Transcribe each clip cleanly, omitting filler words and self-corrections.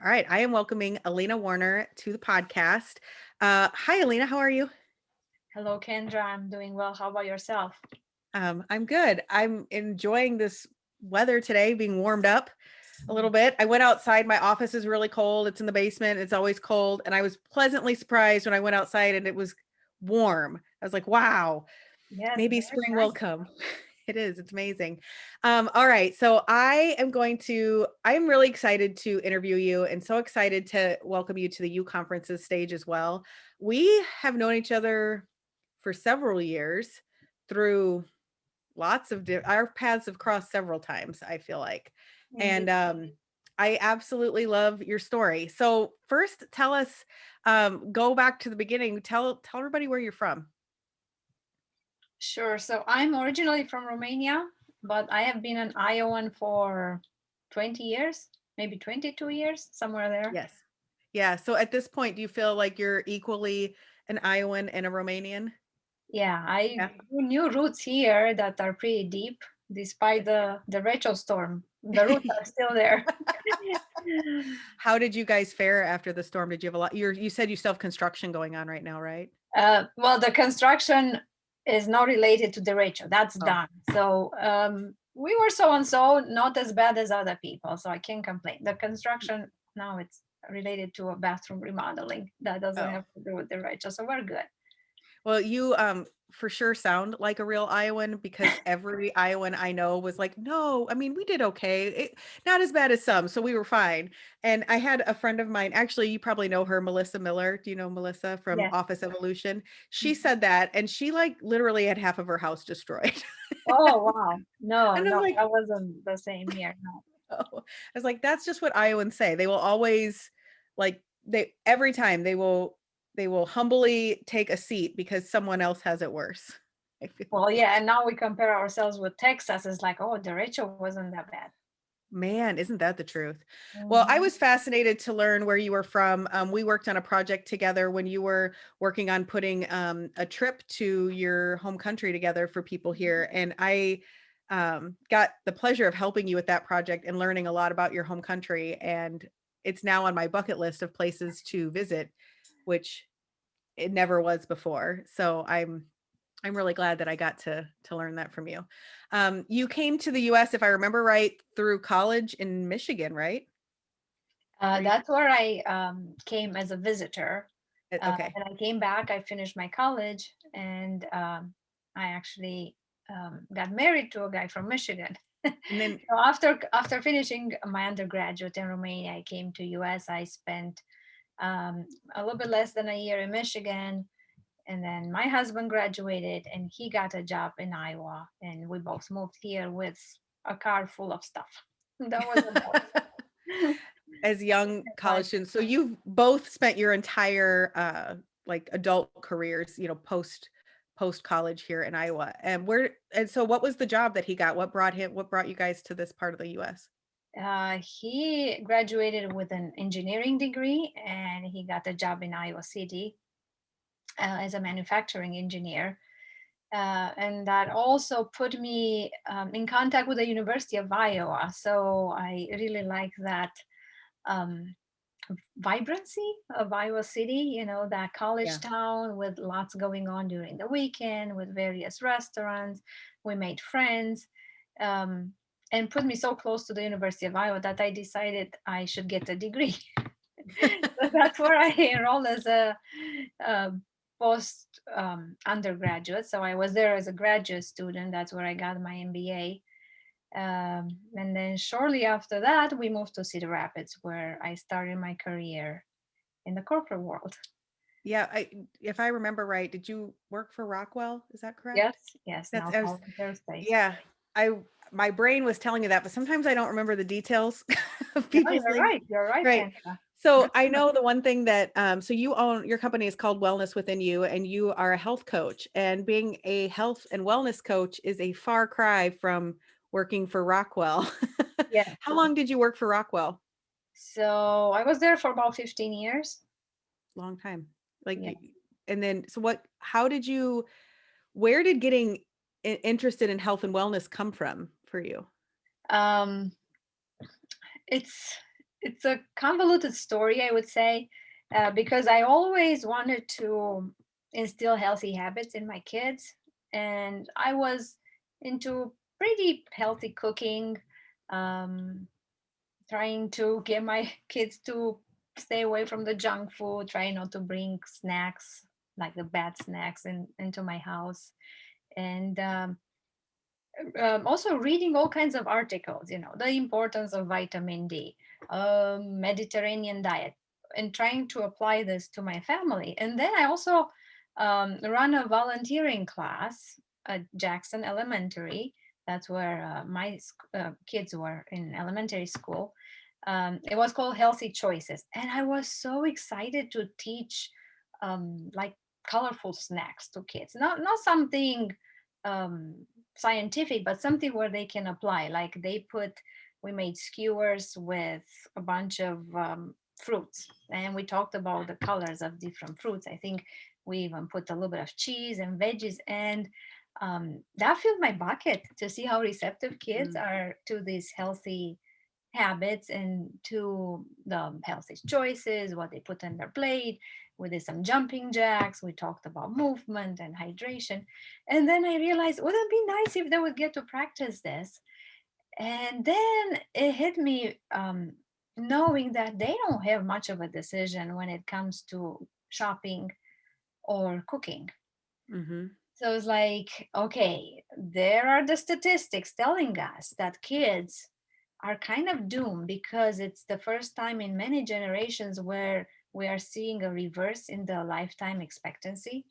All right, I am welcoming Alina Warner to the podcast. Hi, Alina. How are you? Hello, Kendra. I'm doing well. How about yourself? I'm good. I'm enjoying this weather today, being warmed up a little bit. I went outside. My office is really cold. It's in the basement. It's always cold, and I was pleasantly surprised when I went outside and it was warm. I was like, "Wow, Yes, maybe very spring will nice. come." It is. It's amazing. All right. So I am really excited to interview you and so excited to welcome you to the U Conferences stage as well. We have known each other for several years through our paths have crossed several times, I feel like. Indeed. And I absolutely love your story. So first tell us, go back to the beginning. Tell everybody where you're from. Sure. So I'm originally from Romania, but I have been an Iowan for 20 years, maybe 22 years, somewhere there. Yes. Yeah. So at this point, do you feel like you're equally an Iowan and a Romanian? Yeah, I Yeah. grew new roots here that are pretty deep, despite the retro storm. The roots are still there. How did you guys fare after the storm? Did you have a lot? You said you still have construction going on right now, right? Well, the construction is not related to the ratio. That's Oh, done. So we were so and so, not as bad as other people. So I can't complain. The construction now it's related to a bathroom remodeling. That doesn't oh. have to do with the ratio. So we're good. Well, you for sure sound like a real Iowan because every Iowan I know was like, "No, I mean, we did okay. Not as bad as some, so we were fine." And I had a friend of mine, actually, you probably know her, Melissa Miller. Do you know Melissa from Yes. Office Evolution? She Mhm. said that, and she like literally had half of her house destroyed. Oh wow. No, And I'm no, like, that wasn't the same here. No. "Oh." I was like, "That's just what Iowans say. They will always like they every time they will humbly take a seat because someone else has it worse." I feel Well, like. yeah, and now we compare ourselves with Texas. It's like, oh, the ratio wasn't that bad. Man, isn't that the truth? Well, I Mhm. was fascinated to learn where you were from. We worked on a project together when you were working on putting a trip to your home country together for people here. And I got the pleasure of helping you with that project and learning a lot about your home country. And it's now on my bucket list of places to visit, which it never was before. So I'm really glad that I got to learn that from you. You came to the US, if I remember right, through college in Michigan, right? Are you That's where I came as a visitor. okay. And I came back, I finished my college, and I actually got married to a guy from Michigan. And then So after finishing my undergraduate in Romania, I came to US. I spent a little bit less than a year in Michigan, and then my husband graduated, and he got a job in Iowa, and we both moved here with a car full of stuff. That was about as young life. college students, so you've both spent your entire like adult careers, post college here in Iowa. And so what was the job that he got? What brought you guys to this part of the US? He graduated with an engineering degree and he got a job in Iowa City as a manufacturing engineer. And that also put me in contact with the University of Iowa. So I really like that um, vibrancy of Iowa City, that college Yeah. town with lots going on during the weekend, with various restaurants. We made friends. Um, and put me so close to the University of Iowa that I decided I should get a degree. So that's where I enrolled as a post undergraduate. So I was there as a graduate student. That's where I got my MBA. And then shortly after that, we moved to Cedar Rapids, where I started my career in the corporate world. Yeah, if I remember right, did you work for Rockwell? Is that Yes, correct? yes, That's now I was called aerospace. Yeah, I my brain was telling me that, but sometimes I don't remember the details of No, people's you're names. right. You're right, Right. Kendra. So I know the one thing that so your company is called Wellness Within You, and you are a health coach. And being a health and wellness coach is a far cry from working for Rockwell. Yes. How long did you work for Rockwell? So I was there for about 15 years. Long time. Like, Yeah. and then so how did you where did getting interested in health and wellness come from for you? Um, it's it's a convoluted story, I would say, because I always wanted to instill healthy habits in my kids, and I was into pretty healthy cooking, um, trying to get my kids to stay away from the junk food, trying not to bring snacks like the bad snacks into my house, and also reading all kinds of articles, the importance of vitamin D, Mediterranean diet, and trying to apply this to my family. And then I also run a volunteering class at Jackson Elementary. That's where my kids were in elementary school. It was called Healthy Choices. And I was so excited to teach like colorful snacks to kids. Not something um, scientific, but something where they can apply. Like we made skewers with a bunch of fruits, and we talked about the colors of different fruits. I think we even put a little bit of cheese and veggies, and that filled my bucket to see how receptive kids Mm. are to these healthy habits and to the healthy choices, what they put on their plate. We did some jumping jacks. We talked about movement and hydration. And then I realized, wouldn't it be nice if they would get to practice this? And then it hit me, knowing that they don't have much of a decision when it comes to shopping or cooking. Mm-hmm. So it's like, okay, there are the statistics telling us that kids are kind of doomed because it's the first time in many generations where we are seeing a reverse in the lifetime expectancy,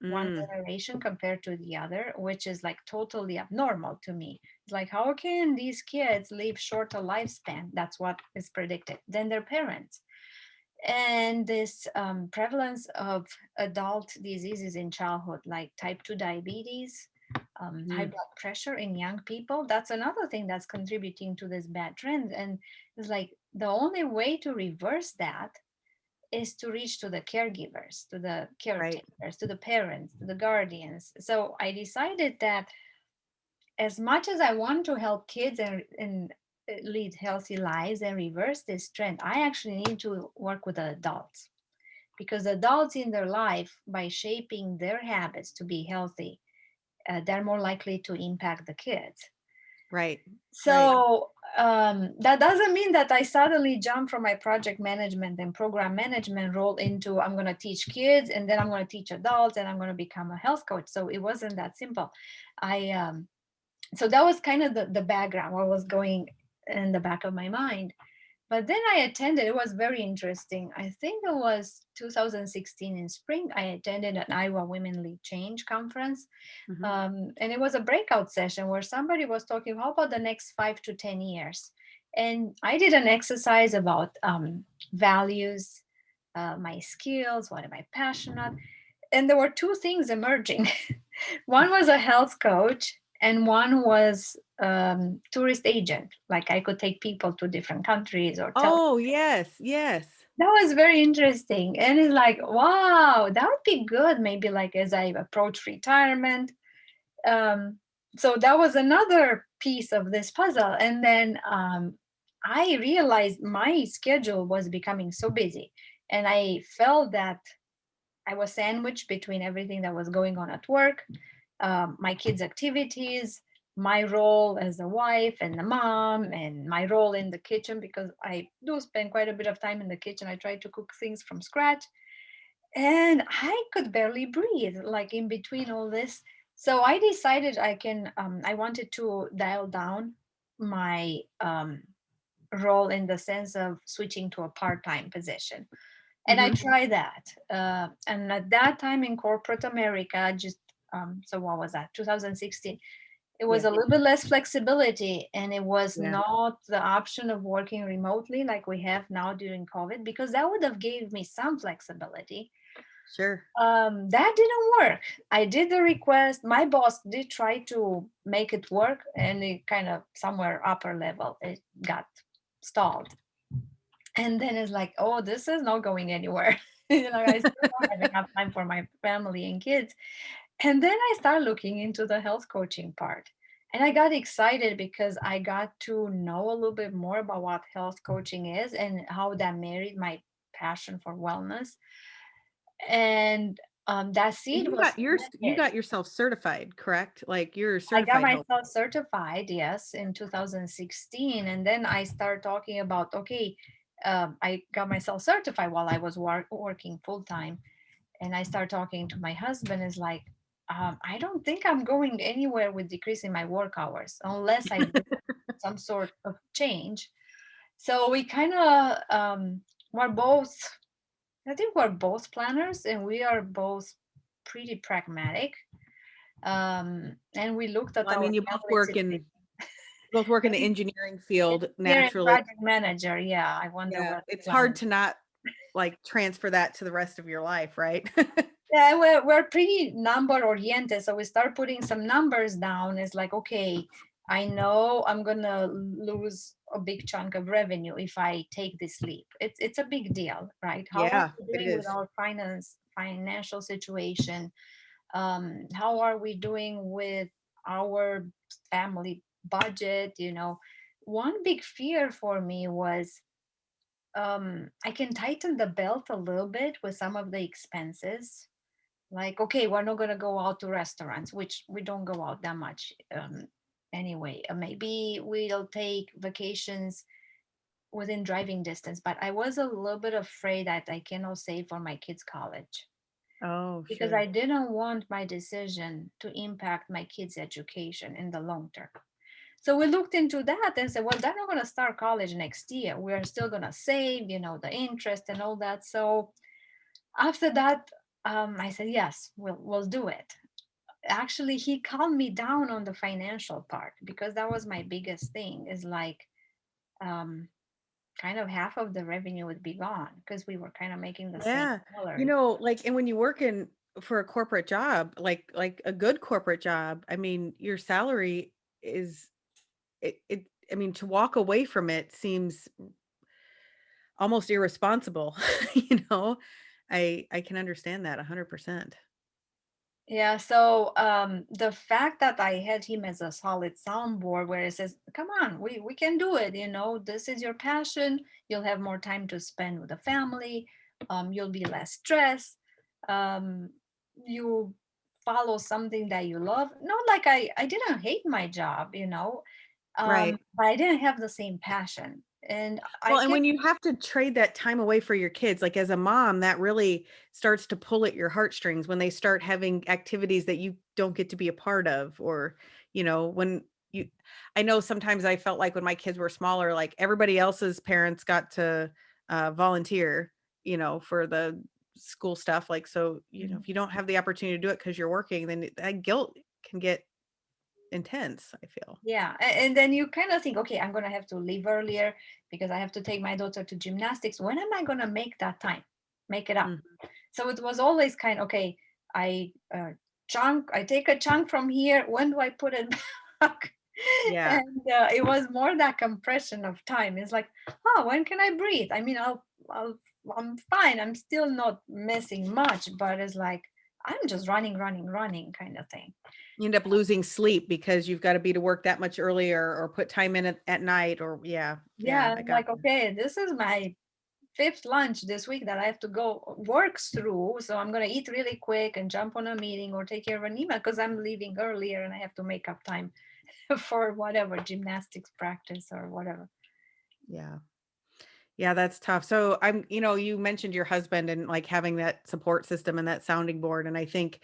one Mm. generation compared to the other, which is like totally abnormal to me. It's like, how can these kids live shorter lifespan? That's what is predicted than their parents. And this prevalence of adult diseases in childhood, like type 2 diabetes, high Mm. blood pressure in young people, that's another thing that's contributing to this bad trend. And it's like the only way to reverse that is to reach to the caregivers, to the Right. caretakers, to the parents, to the guardians. So I decided that as much as I want to help kids and lead healthy lives and reverse this trend, I actually need to work with the adults, because adults in their life, by shaping their habits to be healthy, they're more likely to impact the kids. Right. Right. So that doesn't mean that I suddenly jump from my project management and program management role into I'm going to teach kids and then I'm going to teach adults and I'm going to become a health coach. So it wasn't that simple. I So that was kind of the background, what was going in the back of my mind. But then I attended, it was very interesting. I think it was 2016 in spring. I attended an Iowa Women Lead Change conference. Mm-hmm. And it was a breakout session where somebody was talking, how about the next 5 to 10 years? And I did an exercise about values, my skills, what am I passionate? And there were two things emerging. One was a health coach, and one was tourist agent. Like I could take people to different countries or tell. Oh, yes. Yes. That was very interesting. And it's like, wow, that would be good. Maybe like as I approach retirement. Um, so that was another piece of this puzzle. And then I realized my schedule was becoming so busy. And I felt that I was sandwiched between everything that was going on at work, my kids' activities, my role as a wife and a mom, and my role in the kitchen, because I do spend quite a bit of time in the kitchen. I try to cook things from scratch, and I could barely breathe, like in between all this. So I decided I wanted to dial down my role in the sense of switching to a part time position, and I Mm-hmm. tried that. And at that time in corporate America, just so what was that? 2016. It was Yeah. a little bit less flexibility, and it was Yeah. not the option of working remotely like we have now during COVID, because that would have gave me some flexibility. Sure. That didn't work. I did the request. My boss did try to make it work, and it kind of somewhere upper level it got stalled. And then it's like, oh, this is not going anywhere. I still don't have enough time for my family and kids. And then I started looking into the health coaching part. And I got excited because I got to know a little bit more about what health coaching is and how that married my passion for wellness. And that And seed was you planted. got yourself certified, correct? Like you're a I got certified health. myself certified, yes, in 2016. And then I started talking about, okay, I got myself certified while I was working full time. And I started talking to my husband, is like, I don't think I'm going anywhere with decreasing my work hours unless I do some sort of change. So we kind of were both, I think we're both planners and we are both pretty pragmatic. And we looked at Well, I our mean, family situation. both work in the engineering field Engineering naturally. project manager. Yeah, I wonder Yeah, what it's hard line. to not like transfer that to the rest of your life, right? Yeah, we're pretty number oriented. So we start putting some numbers down. It's like, okay, I know I'm gonna lose a big chunk of revenue if I take this leap. It's a big deal, right? How are Yeah, we it doing with is. our financial situation? How are we doing with our family budget? One big fear for me was I can tighten the belt a little bit with some of the expenses. Like, okay, we're not going to go out to restaurants, which we don't go out that much anyway. Maybe we'll take vacations within driving distance, but I was a little bit afraid that I cannot save for my kids' college Oh, because sure. I didn't want my decision to impact my kids' education in the long term. So we looked into that and said, well, they're not going to start college next year. We're still going to save, the interest and all that. So after that, I said, yes, we'll do it. Actually, he calmed me down on the financial part because that was my biggest thing, is like um, kind of half of the revenue would be gone because we were kind of making the same Yeah. salary. Like, and when you work in for a corporate job, like a good corporate job, I mean, your salary is I mean, to walk away from it seems almost irresponsible, you know? I can understand that 100%. Yeah, so the fact that I had him as a solid soundboard where it says, come on, we can do it, this is your passion, you'll have more time to spend with the family, you'll be less stressed, um, you follow something that you love. Not like I didn't hate my job, Right. but I didn't have the same passion. And I Well, and kept, when you have to trade that time away for your kids, like as a mom, that really starts to pull at your heartstrings when they start having activities that you don't get to be a part of, or, when you, I know sometimes I felt like when my kids were smaller, like everybody else's parents got to volunteer, for the school stuff. Like, so, if you don't have the opportunity to do it because you're working, then that guilt can get intense, I feel. yeah, and then you kind of think, okay, I'm gonna have to leave earlier because I have to take my daughter to gymnastics. When am I gonna make that time? Make it up. Mhm. So it was always kind of, okay, I I take a chunk from here. When do I put it back? Yeah. And it was more that compression of time. It's like, oh, when can I breathe? I mean, I'm fine. I'm still not missing much, but it's like I'm just running, running, running kind of thing. You end up losing sleep because you've got to be to work that much earlier or put time in at night or yeah, yeah, Yeah, I I'm got like, okay, this is my fifth lunch this week that I have to go works through. So I'm gonna eat really quick and jump on a meeting or take care of an email because I'm leaving earlier and I have to make up time for whatever gymnastics practice or whatever. yeah. Yeah, that's tough. So you mentioned your husband and like having that support system and that sounding board. And I think,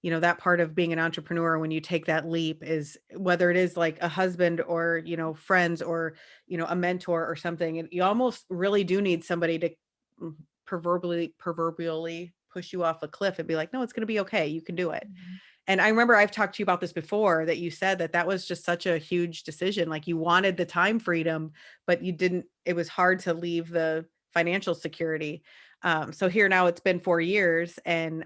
that part of being an entrepreneur when you take that leap is whether it is like a husband or, friends or, a mentor or something. And you almost really do need somebody to mm, proverbially push you off a cliff and be like, no, it's going to be okay. You can do it. Mhm. And I remember I've talked to you about this before that you said that was just such a huge decision. Like you wanted the time freedom, but you didn't, it was hard to leave the financial security. So here now it's been 4 years and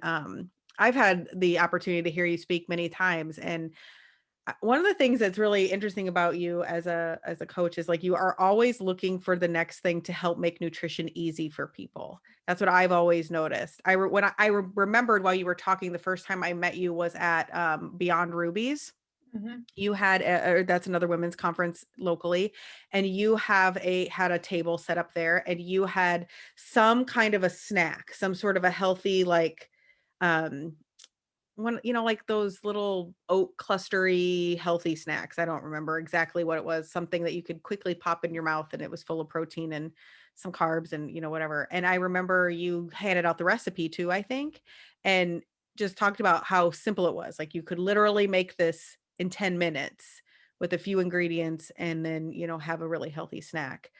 I've had the opportunity to hear you speak many times. And one of the things that's really interesting about you as a coach is like you are always looking for the next thing to help make nutrition easy for people. That's what I've always noticed. When I remembered while you were talking the first time I met you was at Beyond Rubies. Mhm. You had or that's another women's conference locally, and you had a table set up there, and you had some kind of a snack, some sort of a healthy, like, um one, like those little oat clustery healthy snacks. I don't remember exactly what it was. Something that you could quickly pop in your mouth and it was full of protein and some carbs and whatever. And I remember you handed out the recipe too, I think, and just talked about how simple it was. Like you could literally make this in 10 minutes with a few ingredients and then, have a really healthy snack.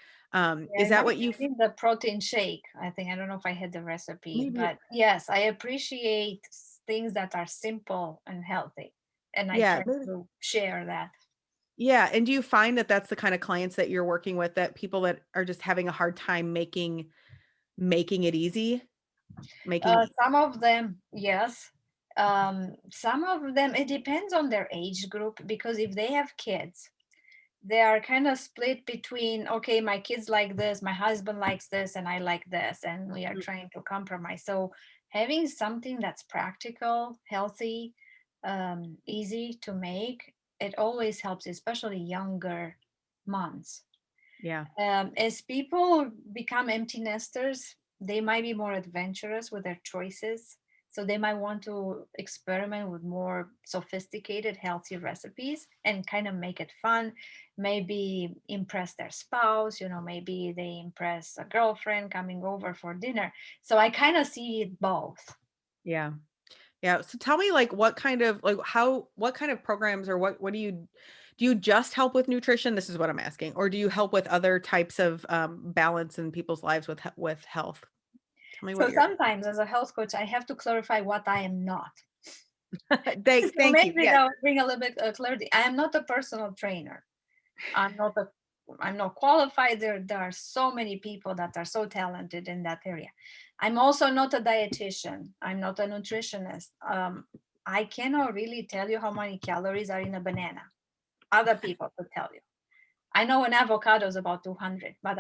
Yeah, Is it that might what have you been the protein shake. I think I don't know if I had the recipe, maybe but yes, I appreciate things that are simple and healthy, and I yeah, try maybe. to share that. Yeah, and do you find that that's the kind of clients that you're working with, that people that are just having a hard time making it easy? Making Some of them, yes. Some of them, it depends on their age group because if they have kids, they are kind of split between, okay, my kids like this, my husband likes this, and I like this, and we are Mm, trying to compromise. So having something that's practical, healthy, easy to make, it always helps, especially younger moms. yeah, As people become empty nesters, they might be more adventurous with their choices. So they might want to experiment with more sophisticated, healthy recipes and kind of make it fun. Maybe impress their spouse, maybe they impress a girlfriend coming over for dinner. So I kind of see it both. yeah, yeah. So tell me, like, what kind of programs, or what do you just help with nutrition? This is what I'm asking. Or do you help with other types of balance in people's lives with health? Tell me So what you're sometimes as a health coach, I have to clarify what I am not. So thank you. maybe Yeah. that will bring a little bit of clarity. I am not a personal trainer. I'm not a I'm not qualified. There are so many people that are so talented in that area. I'm also not a dietitian. I'm not a nutritionist. I cannot really tell you how many calories are in a banana. Other people could tell you. I know an avocado is about 200, but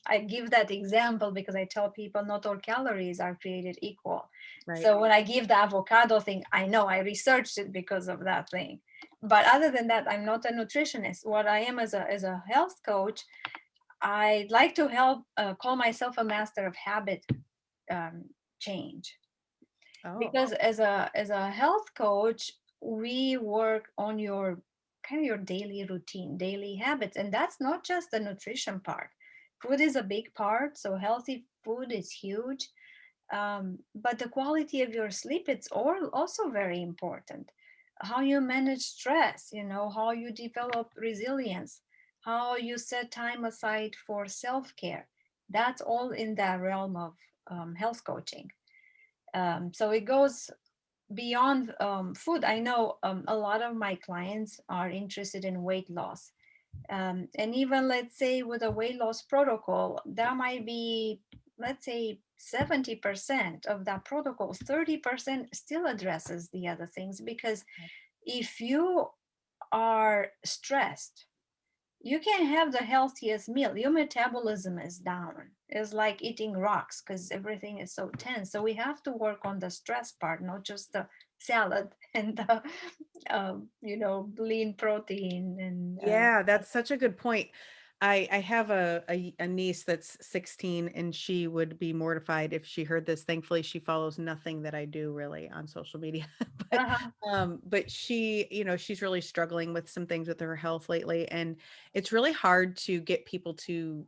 I give that example because I tell people not all calories are created equal. Right. So when I give the avocado thing, I know I researched it because of that thing. But other than that, I'm not a nutritionist. What I am as a health coach, I like to help call myself a master of habit um, change, Oh, because as a health coach, we work on your kind of your daily routine, daily habits, and that's not just the nutrition part. Food is a big part, so healthy food is huge. But the quality of your sleep, it's all also very important. How you manage stress, how you develop resilience, how you set time aside for self-care. That's all in the realm of health coaching. So it goes beyond food. I know a lot of my clients are interested in weight loss. And even let's say with a weight loss protocol, there might be, let's say, 70% of that protocol, 30% still addresses the other things. Because if you are stressed, you can have the healthiest meal. Your metabolism is down. It's like eating rocks because everything is so tense. So we have to work on the stress part, not just the salad and the, lean protein and yeah, that's such a good point. I have a niece that's 16, and she would be mortified if she heard this. Thankfully, she follows nothing that I do really on social media. But uh-huh. but she, she's really struggling with some things with her health lately, and it's really hard to get people to,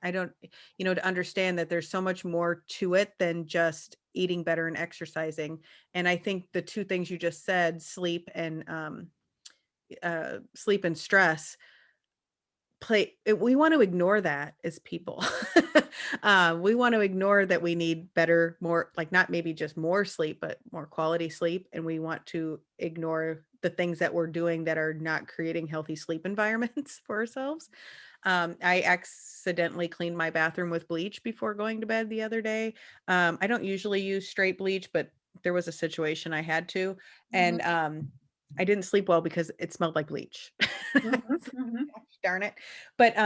I don't, to understand that there's so much more to it than just eating better and exercising. And I think the two things you just said, sleep and stress, we want to ignore that as people. We want to ignore that we need better, more, like, not maybe just more sleep, but more quality sleep, and we want to ignore the things that we're doing that are not creating healthy sleep environments for ourselves. I accidentally cleaned my bathroom with bleach before going to bed the other day. I don't usually use straight bleach, but there was a situation I had to, Mhm, and I didn't sleep well because it smelled like bleach. mhm, mhm, Gosh darn it. But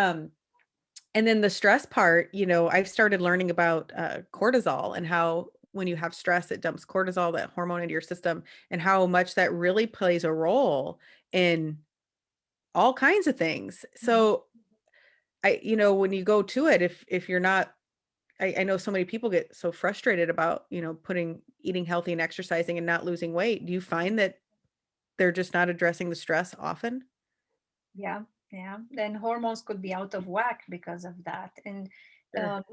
and then the stress part, I've started learning about cortisol and how when you have stress, it dumps cortisol, that hormone into your system, and how much that really plays a role in all kinds of things. Mhm. So when you go to it, if you're not, I know so many people get so frustrated about, putting eating healthy and exercising and not losing weight. Do you find that they're just not addressing the stress often? Yeah, yeah. Then hormones could be out of whack because of that. And Sure.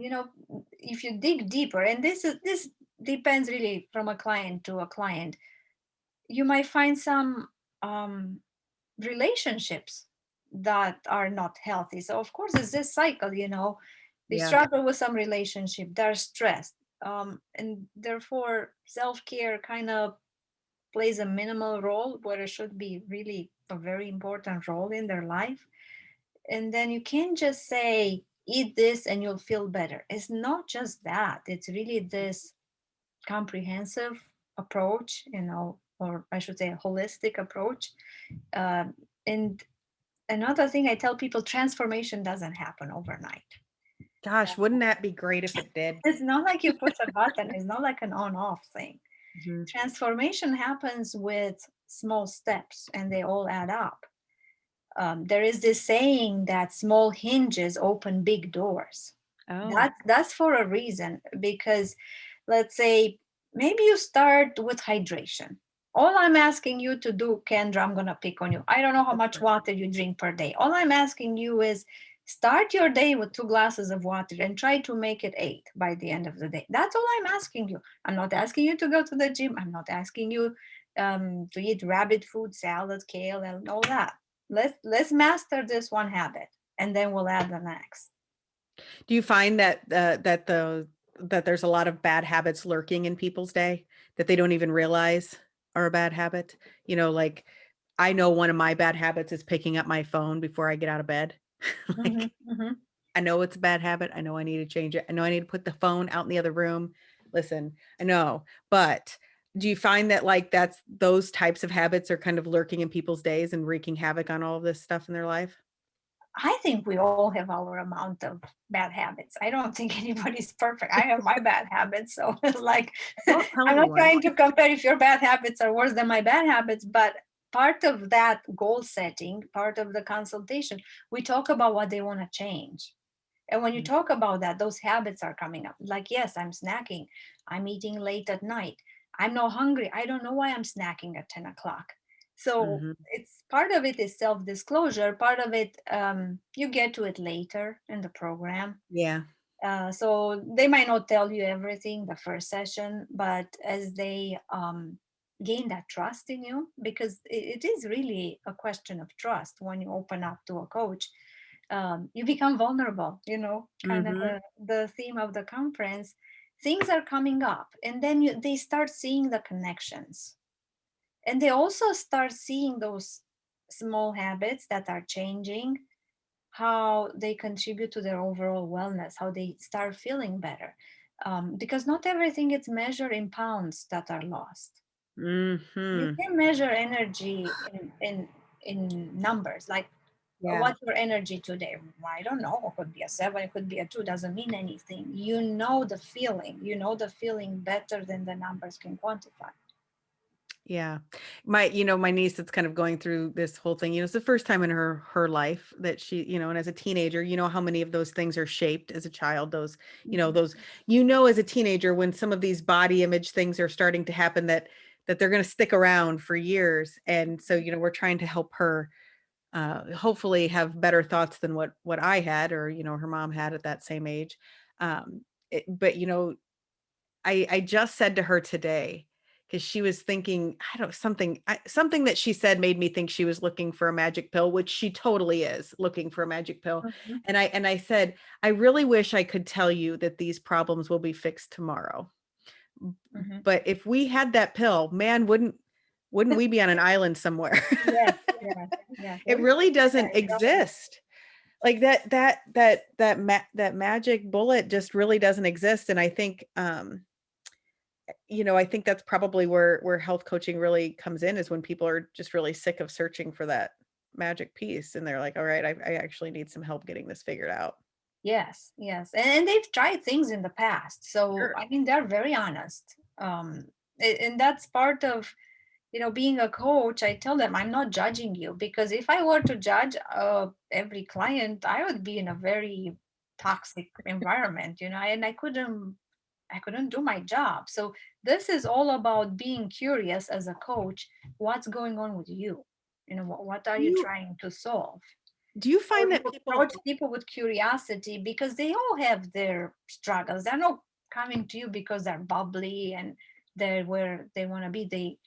if you dig deeper, and this depends really from a client to a client, you might find some um, relationships that are not healthy. So of course, it's this cycle. They Yeah. struggle with some relationship, they're stressed, and therefore self care kind of plays a minimal role where it should be really a very important role in their life. And then you can't just say eat this and you'll feel better. It's not just that, it's really this comprehensive approach, or I should say a holistic approach. And another thing I tell people, transformation doesn't happen overnight. Gosh, wouldn't that be great if it did? It's not like you push a button, it's not like an on off thing. Mhm. Transformation happens with small steps and they all add up. There is this saying that small hinges open big doors. Oh, That's for a reason, because let's say maybe you start with hydration. All I'm asking you to do, Kendra, I'm gonna pick on you. I don't know how that's much perfect. water you drink per day. All I'm asking you is start your day with 2 glasses of water and try to make it 8 by the end of the day. That's all I'm asking you. I'm not asking you to go to the gym. I'm not asking you to eat rabbit food, salad, kale, and all that. Let's master this one habit, and then we'll add the next. Do you find that there's a lot of bad habits lurking in people's day that they don't even realize are a bad habit? Like I know one of my bad habits is picking up my phone before I get out of bed. Hmm. Like Hmm. I know it's a bad habit. I know I need to change it. I know I need to put the phone out in the other room. Listen, I know, but do you find that like that's those types of habits are kind of lurking in people's days and wreaking havoc on all of this stuff in their life? I think we all have our amount of bad habits. I don't think anybody's perfect. I have my bad habits. So it's like, Don't tell I'm not everyone. trying to compare if your bad habits are worse than my bad habits, but part of that goal setting, part of the consultation, we talk about what they want to change. And when you Mm, talk about that, those habits are coming up. Like, yes, I'm snacking. I'm eating late at night. I'm not hungry. I don't know why I'm snacking at 10 o'clock. So mhm. it's part of it is self disclosure. Part of it, you get to it later in the program. Yeah. So they might not tell you everything the first session, but as they gain that trust in you, because it is really a question of trust when you open up to a coach, you become vulnerable, kind of Mhm. the theme of the conference. Things are coming up, and then they start seeing the connections. And they also start seeing those small habits that are changing, how they contribute to their overall wellness, how they start feeling better. Because not everything is measured in pounds that are lost. You Mhm. can measure energy in numbers, like Yeah. what's your energy today? I don't know. It could be a 7, it could be a 2, doesn't mean anything. You know the feeling better than the numbers can quantify. Yeah. My niece that's kind of going through this whole thing, it's the first time in her life that she, and as a teenager, how many of those things are shaped as a child, those, Mhm. those, as a teenager when some of these body image things are starting to happen that they're going to stick around for years. And so, we're trying to help her hopefully have better thoughts than what I had or, her mom had at that same age. But I just said to her today, because she was thinking, I don't something that she said made me think she was looking for a magic pill, which she totally is looking for a magic pill. Mhm. And I said, I really wish I could tell you that these problems will be fixed tomorrow. Mhm. But if we had that pill, man, wouldn't we be on an island somewhere? Yes, yes, yes. It We're really there, doesn't exactly. exist. Like that magic bullet just really doesn't exist. And I think that's probably where health coaching really comes in is when people are just really sick of searching for that magic piece and they're like, all right, I actually need some help getting this figured out. Yes, yes. And they've tried things in the past. So, Sure. I mean, they're very honest. And that's part of, being a coach. I tell them I'm not judging you, because if I were to judge every client, I would be in a very toxic environment, and I couldn't do my job. So this is all about being curious as a coach. What's going on with you? What are Do you you trying to solve? do you Or find you that approach people people with curiosity, because they all have their struggles. They're not coming to you because they're bubbly and they're where they want to be. They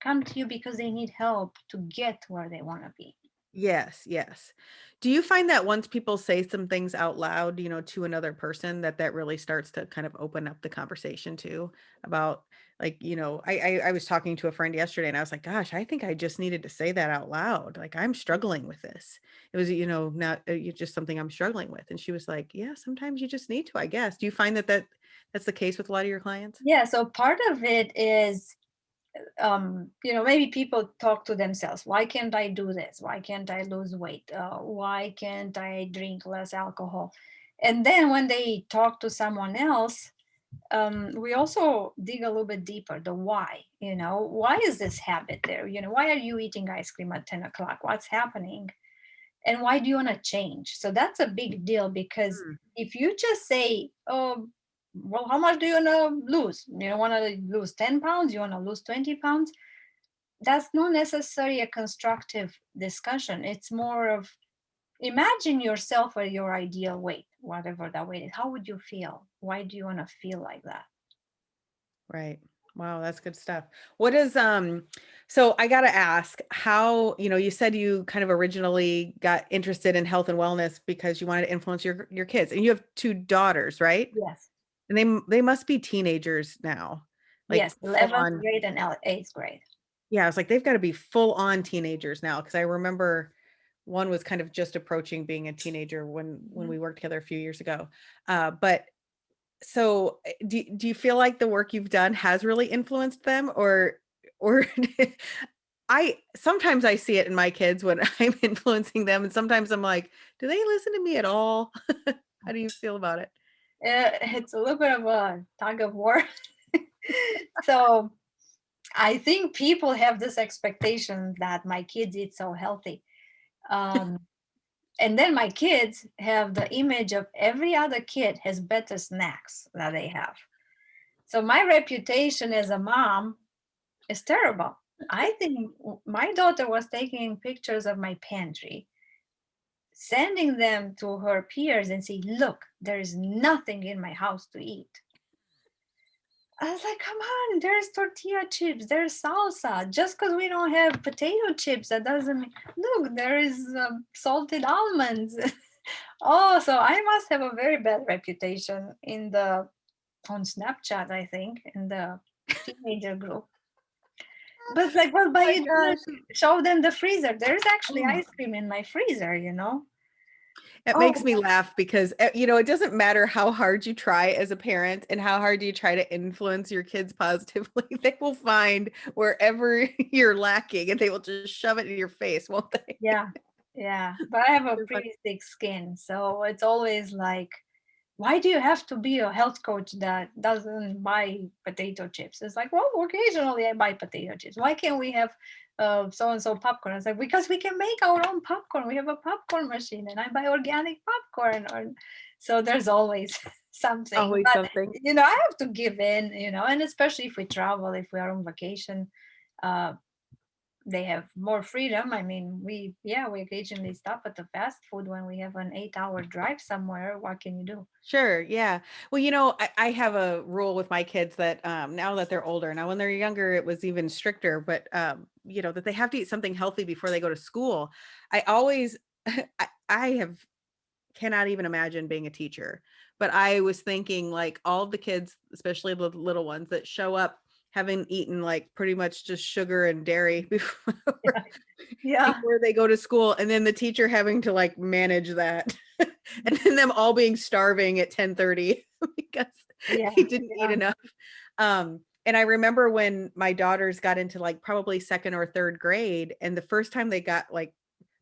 come to you because they need help to get where they want to be. Yes, yes. Do you find that once people say some things out loud, to another person, that really starts to kind of open up the conversation too about like, I was talking to a friend yesterday and I was like, gosh, I think I just needed to say that out loud. Like I'm struggling with this. It was, not just something I'm struggling with. And she was like, yeah, sometimes you just need to, I guess. Do you find that's the case with a lot of your clients? Yeah, so part of it is, maybe people talk to themselves. Why can't I do this? Why can't I lose weight? Why can't I drink less alcohol? And then when they talk to someone else, we also dig a little bit deeper. The why, why is this habit there? Why are you eating ice cream at 10 o'clock? What's happening? And why do you want to change? So that's a big deal, because Mm, if you just say, oh, well, how much do you want to lose? You want to lose 10 pounds? You want to lose 20 pounds? That's not necessarily a constructive discussion. It's more of, imagine yourself at your ideal weight, whatever that weight is. How would you feel? Why do you want to feel like that? right. Wow, that's good stuff. What is so I got to ask how, you said you kind of originally got interested in health and wellness because you wanted to influence your kids. And you have two daughters, right? Yes. And they must be teenagers now. Like Yes, full 11th on. grade and 8th grade. Yeah, I was like they've got to be full on teenagers now because I remember one was kind of just approaching being a teenager when Mhm. we worked together a few years ago. But so, do you feel like the work you've done has really influenced them or I sometimes I see it in my kids when I'm influencing them, and sometimes I'm like, "Do they listen to me at all?" How do you feel about it? It's a little bit of a tug of war. So I think people have this expectation that my kids eat so healthy. Um, and then my kids have the image of every other kid has better snacks that they have. So my reputation as a mom is terrible. I think my daughter was taking pictures of my pantry, sending them to her peers and say, look, there is nothing in my house to eat. I was like, come on, there's tortilla chips, there's salsa. Just because we don't have potato chips, that doesn't mean, look, there is salted almonds. Oh, so I must have a very bad reputation on Snapchat, I think, in the teenager group. But it's like, well, but My you gosh. didn't show them the freezer. There's actually Oh. ice cream in my freezer. It Oh, makes me laugh because, it doesn't matter how hard you try as a parent and how hard you try to influence your kids positively. They will find wherever you're lacking and they will just shove it in your face, won't they? yeah, yeah. But I have a They're fun. pretty thick skin, so it's always like, why do you have to be a health coach that doesn't buy potato chips? It's like, well, occasionally I buy potato chips. Why can't we have so and so popcorn? It's like, because we can make our own popcorn. We have a popcorn machine, and I buy organic popcorn. Or so there's always something. Always But something. I have to give in. And especially if we travel, if we are on vacation, uh, they have more freedom. I mean, we occasionally stop at the fast food when we have an 8-hour drive somewhere. What can you do? Sure. Yeah. Well, I have a rule with my kids that now that they're older, now when they're younger, it was even stricter, but that they have to eat something healthy before they go to school. I always, I have cannot even imagine being a teacher. But I was thinking like all the kids, especially the little ones that show up having eaten like pretty much just sugar and dairy before Yeah, before they go to school and then the teacher having to like manage that and then them all being starving at 10:30 because yeah, they didn't eat yeah, enough. And I remember when my daughters got into like probably second or third grade and the first time they got like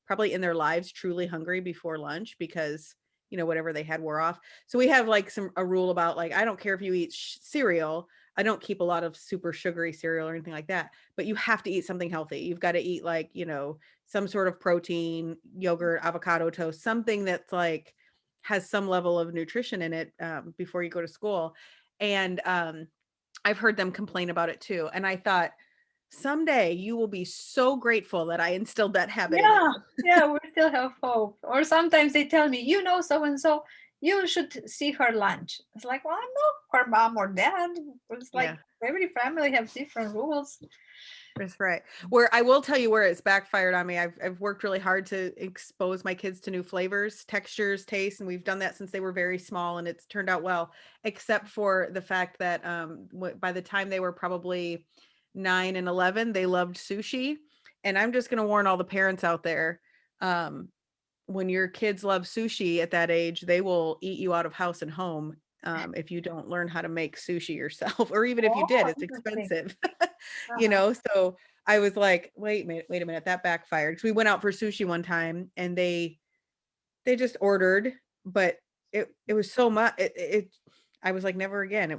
probably in their lives truly hungry before lunch because whatever they had wore off. So we have like a rule about like, I don't care if you eat cereal. I don't keep a lot of super sugary cereal or anything like that, but you have to eat something healthy. You've got to eat like, some sort of protein, yogurt, avocado toast, something that's like has some level of nutrition in it before you go to school. And I've heard them complain about it too. And I thought, someday you will be so grateful that I instilled that habit in Yeah, you. yeah, we still have hope. Or sometimes they tell me, so and so, you should see her lunch. It's like, well, I'm not her mom or dad. It's like Yeah. every family has different rules. That's right. Where I will tell you where it's backfired on me. I've worked really hard to expose my kids to new flavors, textures, tastes, and we've done that since they were very small, and it's turned out well, except for the fact that by the time they were probably 9 and 11, they loved sushi. And I'm just going to warn all the parents out there. Um, when your kids love sushi at that age, they will eat you out of house and home if you don't learn how to make sushi yourself, or even if you did, Oh, it's interesting. expensive. Uh-huh. So I was like, wait a minute, that backfired. Because we went out for sushi one time and they just ordered, but it was so much. I was like, never again. It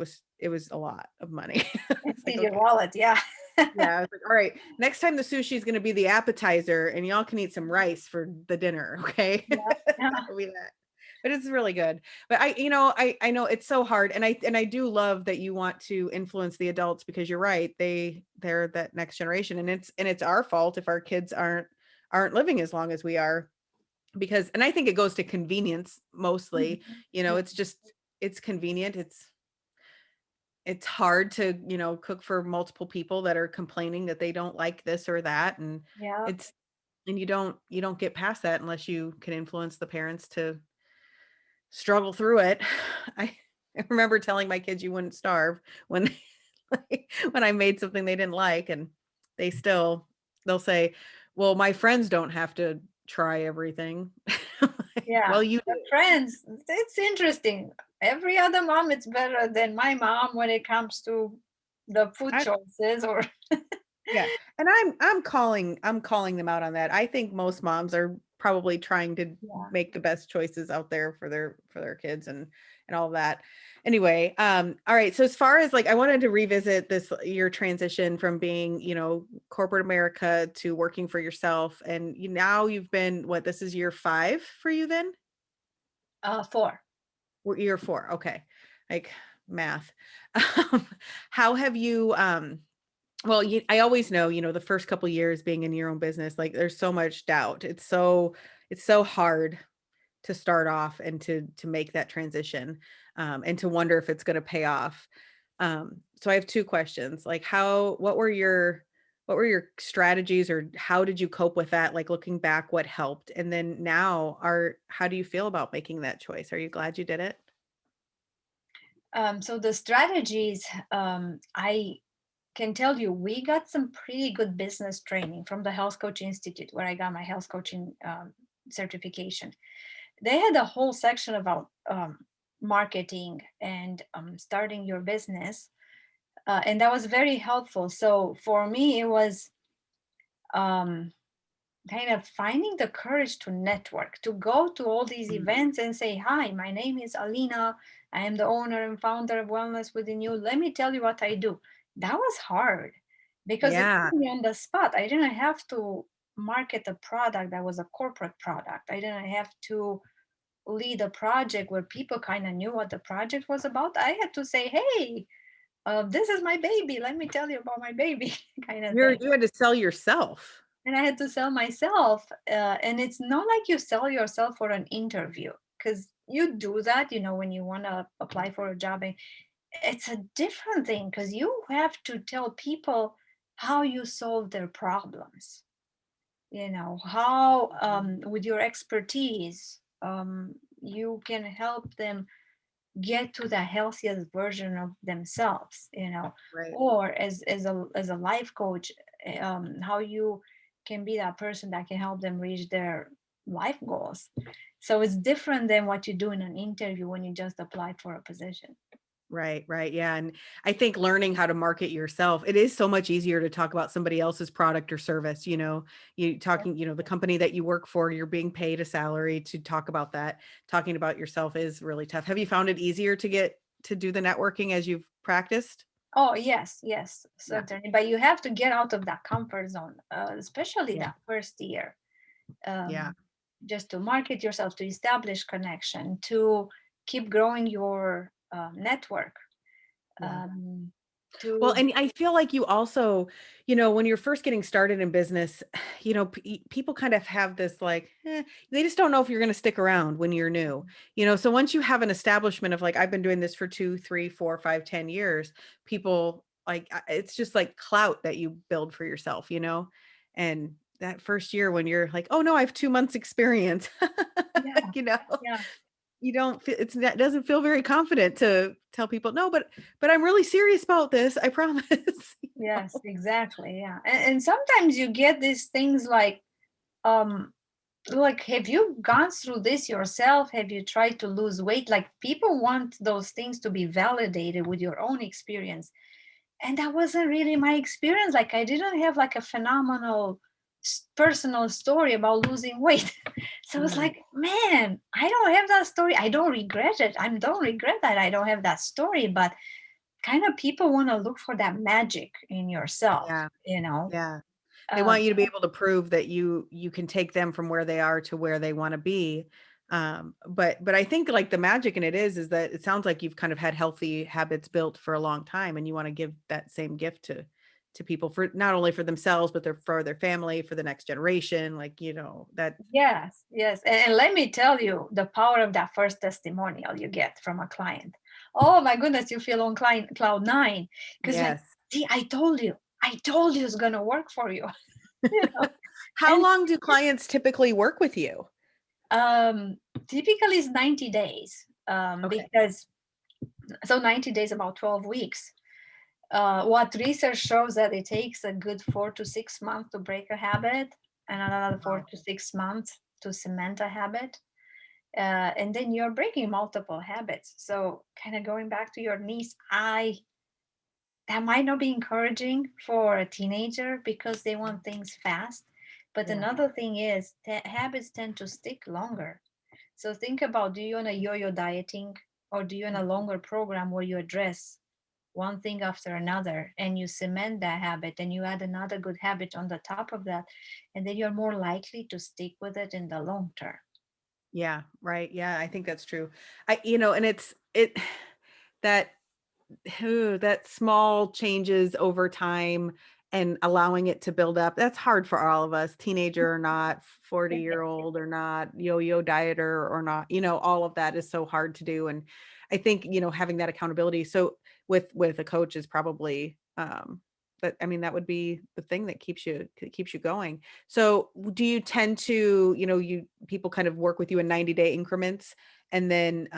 was a lot of money. It's like, Empty your okay. wallet, yeah. Yeah, I was like, all right, next time the sushi is going to be the appetizer and y'all can eat some rice for the dinner. Okay. Yeah, yeah, That'll be that. But it's really good. But I know it's so hard. And I do love that you want to influence the adults, because you're right. They're that next generation. And it's our fault if our kids aren't living as long as we are, because, and I think it goes to convenience mostly. mhm, yeah, It's convenient. It's hard to, cook for multiple people that are complaining that they don't like this or that. And yeah. it's, and you don't get past that unless you can influence the parents to struggle through it. I, I remember telling my kids you wouldn't starve when, when I made something they didn't like, and they'll say, well, my friends don't have to try everything. Yeah, Well, you the do. friends. It's interesting. Every other mom is better than my mom when it comes to the food I, choices or Yeah. And I'm calling them out on that. I think most moms are probably trying to yeah. make the best choices out there for their kids and all that. Anyway, all right. So as far as like, I wanted to revisit this your transition from being, corporate America to working for yourself. And now you've been, what, this is year 5 for you then? Four. Or year 4. Okay. Like math. Um, how have you well, I always know, the first couple years being in your own business, like there's so much doubt. It's so hard to start off and to make that transition, and to wonder if it's going to pay off. So I have 2 questions. Like, what were your strategies, or how did you cope with that? Like, looking back, what helped? And then now, how do you feel about making that choice? Are you glad you did it? So the strategies, I can tell you, we got some pretty good business training from the Health Coach Institute, where I got my health coaching certification. They had a whole section about marketing and starting your business, and that was very helpful. So for me, it was um, kind of finding the courage to network, to go to all these Mm. events and say, "Hi, my name is Alina. I am the owner and founder of Wellness Within You. Let me tell you what I do." That was hard because it Yeah, put me on the spot. I didn't have to market a product that was a corporate product. I didn't have to lead a project where people kind of knew what the project was about. I had to say, "Hey, this is my baby. Let me tell you about my baby," kind of thing. you had to sell yourself. And I had to sell myself. And it's not like you sell yourself for an interview, because you do that, when you want to apply for a job. And it's a different thing because you have to tell people how you solve their problems, how with your expertise, you can help them get to the healthiest version of themselves, Right. or as a life coach, how you can be that person that can help them reach their life goals. So it's different than what you do in an interview when you just apply for a position. Right, right. Yeah. And I think learning how to market yourself, it is so much easier to talk about somebody else's product or service. You Yeah. talking, the company that you work for, you're being paid a salary to talk about that. Talking about yourself is really tough. Have you found it easier to get to do the networking as you've practiced? Oh, yes, yes, Yeah. certainly. But you have to get out of that comfort zone, especially Yeah. that first year, Yeah. um, just to market yourself, to establish connection, to keep growing your network, Yeah. um, Well, to and I feel like you also, when you're first getting started in business, people kind of have this like, they just don't know if you're going to stick around when you're new, so once you have an establishment of like, I've been doing this for 2, 3, 4, 5, 10 years, people like, it's just like clout that you build for yourself, and that first year when you're like, oh no, I have 2 months experience, yeah, you know, yeah. you don't feel it doesn't feel very confident to tell people, no, but I'm really serious about this. I promise. Yes, exactly. Yeah. And sometimes you get these things um, like, have you gone through this yourself? Have you tried to lose weight? Like, people want those things to be validated with your own experience. And that wasn't really my experience. Like, I didn't have like a phenomenal personal story about losing weight. So I was Right. like, man, I don't have that story. I don't regret it. I don't regret that I don't have that story. But kind of people want to look for that magic in yourself, Yeah. you know. Yeah. They Um, want you to be able to prove that you can take them from where they are to where they want to be. But I think like the magic in it is that it sounds like you've kind of had healthy habits built for a long time, and you want to give that same gift to people, for not only for themselves, but for their family, for the next generation. Like, that. yes, yes. And let me tell you the power of that first testimonial you get from a client. Oh my goodness, you feel on cloud nine. Because, like, Yes. see, I told you it's going to work for you. You know, How and long do clients typically work with you? um, typically it's 90 days, Okay. because so 90 days, about 12 weeks. What research shows that it takes a good 4 to 6 months to break a habit, and another four Wow. to six months to cement a habit. And then you're breaking multiple habits. So, kind of going back to your niece, I that might not be encouraging for a teenager because they want things fast. But Yeah. another thing is that habits tend to stick longer. So think about, do you want a yo-yo dieting, or do you want a longer program where you address one thing after another and you cement that habit and you add another good habit on the top of that, and then you're more likely to stick with it in the long term. Yeah, right. Yeah, I think that's true. And that that small changes over time and allowing it to build up. That's hard for all of us, teenager or not, 40-year-old or not, yo-yo dieter or not, all of that is so hard to do. And I think, having that accountability. So with a coach is probably that, I mean, that would be the thing that keeps you going. So do you tend to, you people kind of work with you in 90-day increments? And then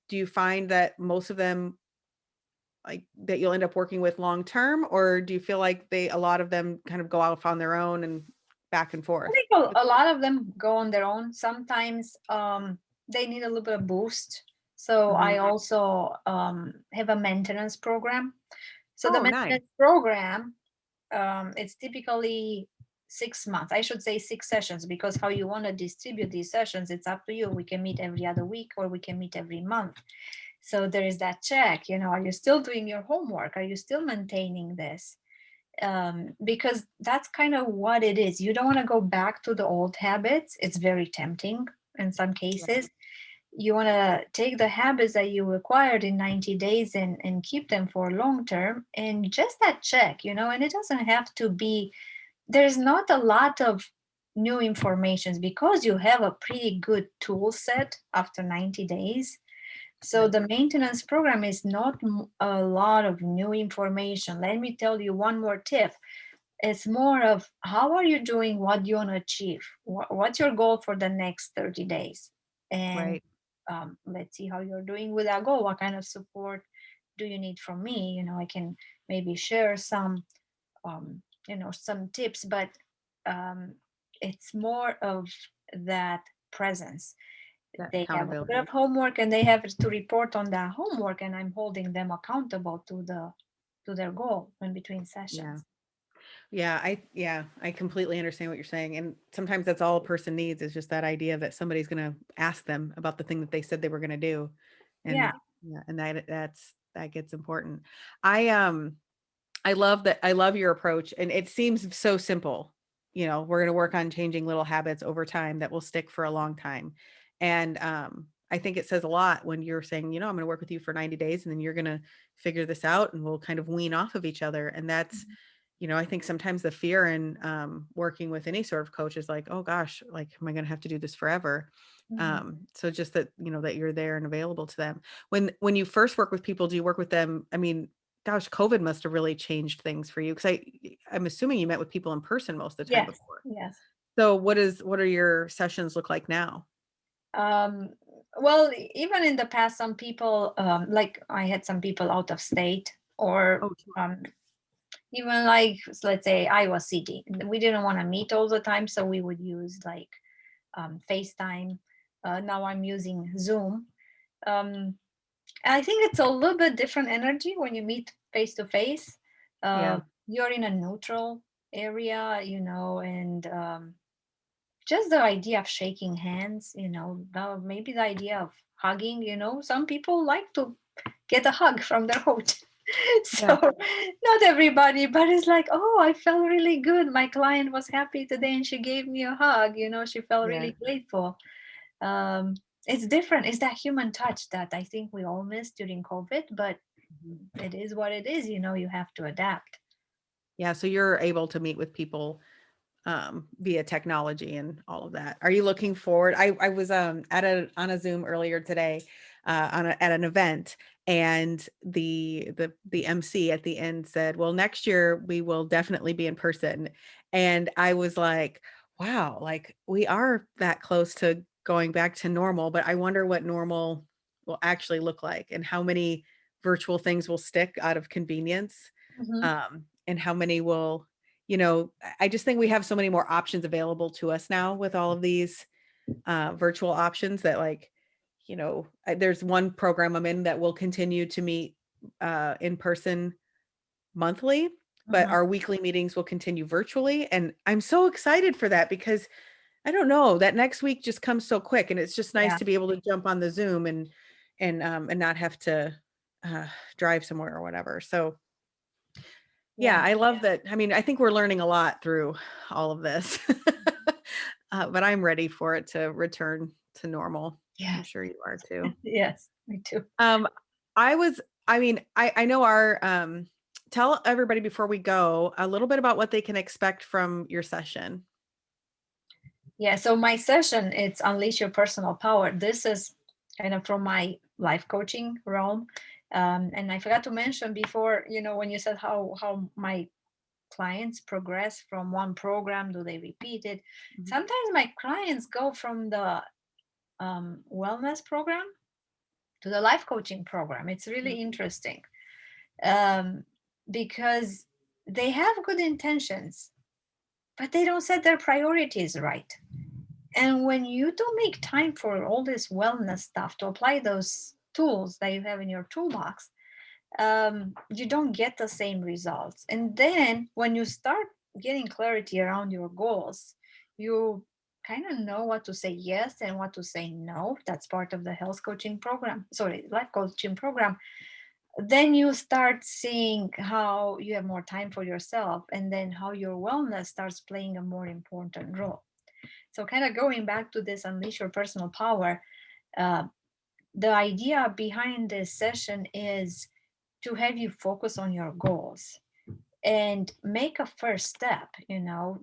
do you find that most of them like that you'll end up working with long term, or do you feel like a lot of them kind of go off on their own and back and I forth? think a lot of them go on their own. Sometimes they need a little bit of boost. So I Mhm. also have a maintenance program. So the Oh, nice. maintenance program, it's typically 6 months. I should say 6 sessions, because how you want to distribute these sessions, it's up to you. We can meet every other week or we can meet every month. So there is that check. Are you still doing your homework? Are you still maintaining this? Because that's kind of what it is. You don't want to go back to the old habits. It's very tempting in some Right. cases. You want to take the habits that you acquired in 90 days and keep them for long term, and just that check, and it doesn't have to be, there's not a lot of new information because you have a pretty good tool set after 90 days. So Right. the maintenance program is not a lot of new information. Let me tell you one more tip. It's more of, how are you doing? What do you want to achieve? What's your goal for the next 30 days? And Right. let's see how you're doing with that goal. What kind of support do you need from me? I can maybe share some tips, but um, it's more of that presence. That They have a bit of accountability. homework and they have to report on that homework, and I'm holding them accountable to their goal in between Yeah. sessions. Yeah, I completely understand what you're saying. And sometimes that's all a person needs is just that idea that somebody's gonna ask them about the thing that they said they were gonna do. Yeah. And yeah, and that gets important. I I love that. I love your approach. And it seems so simple. We're gonna work on changing little habits over time that will stick for a long time. And I think it says a lot when you're saying, I'm gonna work with you for 90 days and then you're gonna figure this out and we'll kind of wean off of each other. And that's Mhm. I think sometimes the fear in working with any sort of coach is like, oh gosh, like, am I going to have to do this forever? Mhm. So just that, that you're there and available to them. When you first work with people, do you work with them? I mean, gosh, COVID must have really changed things for you. Cause I'm assuming you met with people in person most of the time Yes. before. Yes. So what are your sessions look like now? Um, well, even in the past, some people, like I had some people out of state, or Oh, sure. even like, let's say, Iowa City. We didn't want to meet all the time, so we would use like FaceTime. Now I'm using Zoom. Um, I think it's a little bit different energy when you meet face to face. Yeah. You're in a neutral area, and just the idea of shaking hands, maybe the idea of hugging, some people like to get a hug from their coach. So Yeah. not everybody, but it's like, oh, I felt really good. My client was happy today and she gave me a hug. She felt Yeah. really grateful. Um, it's different. It's that human touch that I think we all missed during COVID, but Mhm. it is what it is. You have to adapt. Yeah. So you're able to meet with people via technology and all of that. Are you looking forward? I was on a Zoom earlier today at an event, and the MC at the end said, "Well, next year we will definitely be in person." And I was like, "Wow, like we are that close to going back to normal, but I wonder what normal will actually look like and how many virtual things will stick out of convenience, Hmm. and how many will I just think we have so many more options available to us now with all of these virtual options that there's one program I'm in that will continue to meet in person monthly, but Hmm. our weekly meetings will continue virtually. And I'm so excited for that because I don't know, that next week just comes so quick and it's just nice Yeah. to be able to jump on the Zoom and not have to uh, drive somewhere or whatever. So yeah, Yeah. I love that. I mean, I think we're learning a lot through all of this, but I'm ready for it to return to normal. I'm Yes. sure you are too. Yes. Me too. Um, I was, I mean, I know tell everybody before we go a little bit about what they can expect from your session. Yeah, so my session, it's Unleash Your Personal Power. This is kind of from my life coaching realm. And I forgot to mention before, when you said how my clients progress from one program, do they repeat it? Mhm. Sometimes my clients go from the wellness program to the life coaching program. It's Yeah. really interesting, um, because they have good intentions, but they don't set their priorities right. And when you don't make time for all this wellness stuff to apply those tools that you have in your toolbox, you don't get the same results. And then when you start getting clarity around your goals, you kind of know what to say yes and what to say no. That's part of the health coaching program, sorry, life coaching program. Then you start seeing how you have more time for yourself and then how your wellness starts playing a more important role. So, kind of going back to this unleash your personal power, uh, the idea behind this session is to have you focus on your goals and make a first step,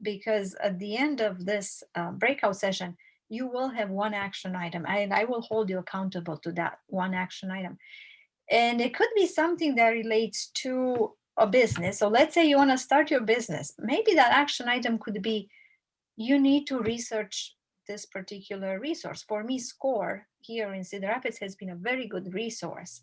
because at the end of this breakout session, you will have one action item and I will hold you accountable to that one action item. And it could be something that relates to a business. So, let's say you want to start your business. Maybe that action item could be you need to research this particular resource. For me, SCORE here in Cedar Rapids has been a very good resource.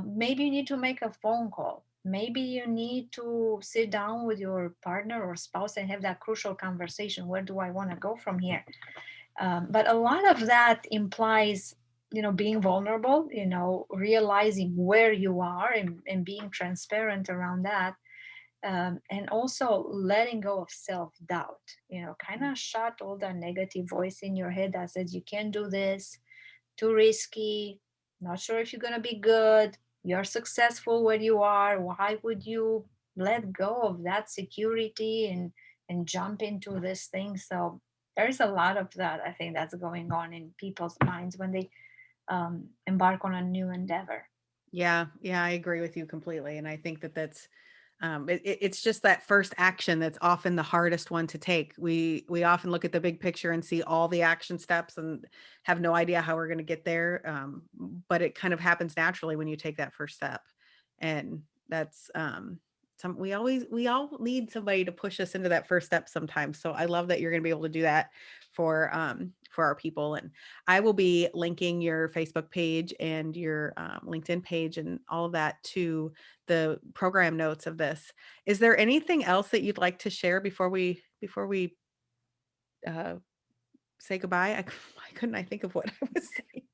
Maybe you need to make a phone call. Maybe you need to sit down with your partner or spouse and have that crucial conversation. Where do I want to go from here? But a lot of that implies, being vulnerable, realizing where you are, and being transparent around that. And also letting go of self-doubt, kind of shut all the negative voice in your head that says you can't do this, too risky, not sure if you're going to be good, you're successful where you are, why would you let go of that security and jump into this thing? So there's a lot of that, I think, that's going on in people's minds when they embark on a new endeavor. Yeah, yeah, I agree with you completely, and I think that that's it's just that first action that's often the hardest one to take. We often look at the big picture and see all the action steps and have no idea how we're going to get there. But it kind of happens naturally when you take that first step, and that's we all need somebody to push us into that first step sometimes. So I love that you're going to be able to do that for our people. And I will be linking your Facebook page and your LinkedIn page and all of that to the program notes of this. Is there anything else that you'd like to share before we uh, say goodbye? Why couldn't I think of what I was saying?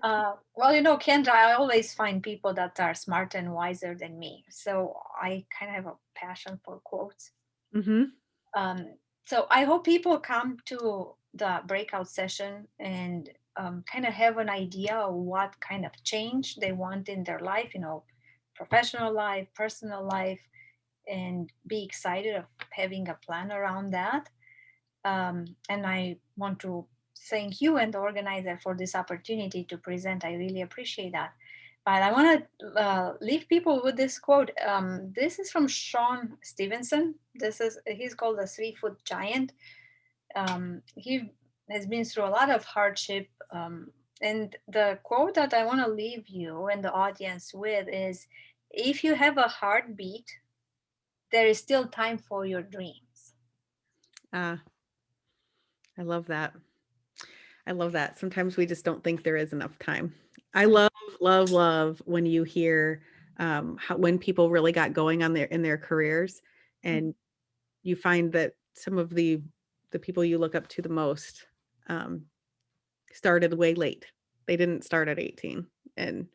Well, Kendra, I always find people that are smarter and wiser than me. So I kind of have a passion for quotes. Mm-hmm. So I hope people come to the breakout session and kind of have an idea of what kind of change they want in their life, professional life, personal life, and be excited of having a plan around that. And I want to thank you and the organizer for this opportunity to present. I really appreciate that. But I want to leave people with this quote. This is from Sean Stevenson. He's called a 3-foot giant. He has been through a lot of hardship. And the quote that I want to leave you and the audience with is, if you have a heartbeat, there is still time for your dreams. Uh, I love that. I love that. Sometimes we just don't think there is enough time. I love when you hear when people really got going on in their careers, and you find that some of the people you look up to the most um, started way late. They didn't start at 18, and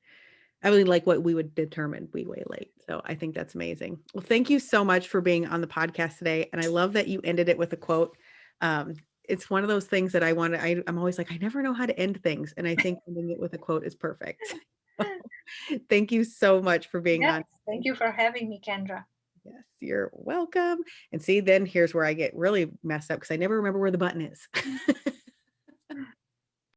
I really like what we would determine be way late. So I think that's amazing. Well, thank you so much for being on the podcast today, and I love that you ended it with a quote. Um, it's one of those things that I'm always like, I never know how to end things, and I think ending it with a quote is perfect. Thank you so much for being Yes, on. thank you for having me, Kendra. Yes, you're welcome. And see, then here's where I get really messed up because I never remember where the button is.